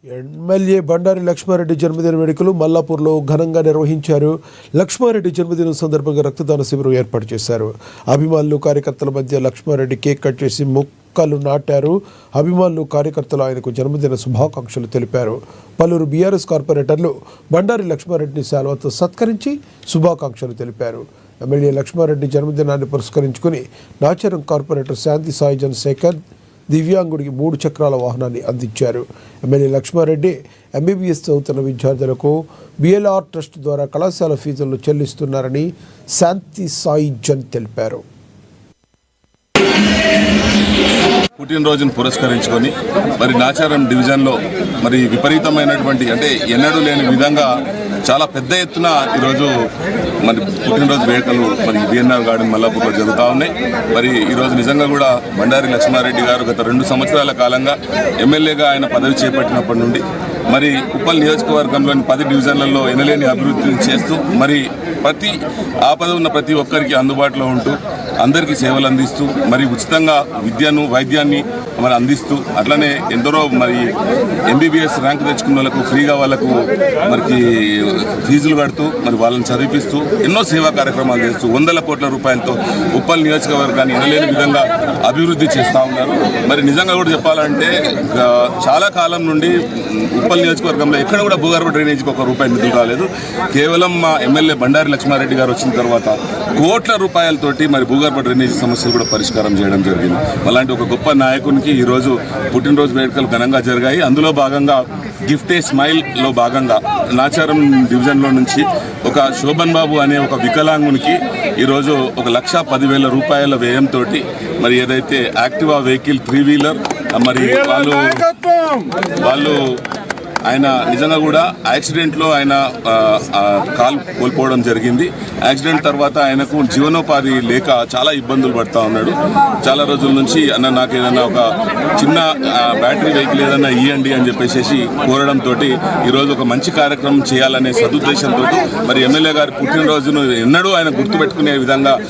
MLA Bandari Lakshma Reddy జన్మదిన వేడుకలు మల్లాపూర్లో ఘనంగా నిర్వహించారు. లక్ష్మారెడ్డి జన్మదినం సందర్భంగా రక్తదాన శిబిరం ఏర్పాటు చేశారు. అభిమానులు కార్యకర్తల మధ్య లక్ష్మారెడ్డి కేక్ కట్ చేసి మొక్కలు నాటారు. అభిమానులు కార్యకర్తలు ఆయనకు జన్మదిన శుభాకాంక్షలు తెలిపారు. పలువురు బీఆర్ఎస్ కార్పొరేటర్లు బండారి లక్ష్మారెడ్డిని శాలువాతో సత్కరించి శుభాకాంక్షలు తెలిపారు. ఎమ్మెల్యే లక్ష్మారెడ్డి జన్మదినాన్ని పురస్కరించుకుని నాచారం కార్పొరేటర్ శాంతి సాయి జనశేఖర్ దివ్యాంగుడికి 3 చక్రాల వాహనాన్ని అందించారు. ఎమ్మెల్యే లక్ష్మారెడ్డి ఎంబీబీఎస్ చదువుతున్న విద్యార్థులకు బిఎల్ఆర్ ట్రస్ట్ ద్వారా కళాశాల ఫీజులను చెల్లిస్తున్నారని శాంతి సాయి జన్ తెలిపారు. పుట్టినరోజును పురస్కరించుకొని మరి నాచారం డివిజన్లో మరి విపరీతమైనటువంటి అంటే ఎన్నడూ లేని విధంగా చాలా పెద్ద ఎత్తున ఈరోజు మరి పుట్టినరోజు వేడుకలు మరి బిఎన్ఆర్ గార్డెన్ మల్లాపూర్లో జరుగుతూ ఉన్నాయి. మరి ఈరోజు నిజంగా కూడా బండారి లక్ష్మారెడ్డి గారు గత 2 సంవత్సరాల కాలంగా ఎమ్మెల్యేగా ఆయన పదవి చేపట్టినప్పటి నుండి మరి ఉప్పల్ నియోజకవర్గంలోని 10 డివిజన్లలో ఎనలేని అభివృద్ధిని చేస్తూ మరి ప్రతి ఆపద ఉన్న ప్రతి ఒక్కరికి అందుబాటులో ఉంటూ అందరికీ సేవలు అందిస్తూ మరి ఉచితంగా విద్యను వైద్యాన్ని మరి అందిస్తూ అట్లనే ఎందరో మరి ఎంబీబీఎస్ ర్యాంక్ తెచ్చుకున్న వాళ్ళకు ఫ్రీగా వాళ్ళకు మనకి ఫీజులు కడుతూ మరి వాళ్ళని చదివిపిస్తూ ఎన్నో సేవా కార్యక్రమాలు చేస్తూ 100 కోట్ల రూపాయలతో ఉప్పల్ నియోజకవర్గాన్ని ఎనలేని విధంగా అభివృద్ధి చేస్తూ ఉన్నారు. మరి నిజంగా కూడా చెప్పాలంటే చాలా కాలం నుండి ఉప్పల్ నియోజకవర్గంలో ఎక్కడ కూడా భూగర్భ డ్రైనేజీకి 1 రూపాయి నిధులు రాలేదు. కేవలం మా ఎమ్మెల్యే బండారి లక్ష్మారెడ్డి గారు వచ్చిన తర్వాత కోట్ల రూపాయలతోటి మరి భూగర్భ డ్రైనేజీ సమస్యలు కూడా పరిష్కారం చేయడం జరిగింది. అలాంటి ఒక గొప్ప నాయకునికి ఈరోజు పుట్టినరోజు వేడుకలు ఘనంగా జరిగాయి. అందులో భాగంగా గిఫ్ట్ ఏ స్మైల్లో భాగంగా నాచారం డివిజన్లో నుంచి ఒక శోభన్ బాబు అనే ఒక వికలాంగునికి ఈరోజు 1,10,000 రూపాయల వ్యయంతో మరి ఏదైతే యాక్టివా వెహికల్ 3 వీలర్ మరి వాళ్ళు ఆయన నిజంగా కూడా యాక్సిడెంట్లో ఆయన కాలు కోల్పోవడం జరిగింది. యాక్సిడెంట్ తర్వాత ఆయనకు జీవనోపాధి లేక చాలా ఇబ్బందులు పడుతూ ఉన్నాడు. చాలా రోజుల నుంచి అన్న నాకు ఏదైనా ఒక చిన్న బ్యాటరీ వెహికల్ ఏదైనా ఇవ్వండి అని చెప్పేసి కోరడంతో ఈరోజు ఒక మంచి కార్యక్రమం చేయాలనే సదుద్దేశంతో మరి ఎమ్మెల్యే గారి పుట్టినరోజును ఎన్నడూ ఆయన గుర్తుపెట్టుకునే విధంగా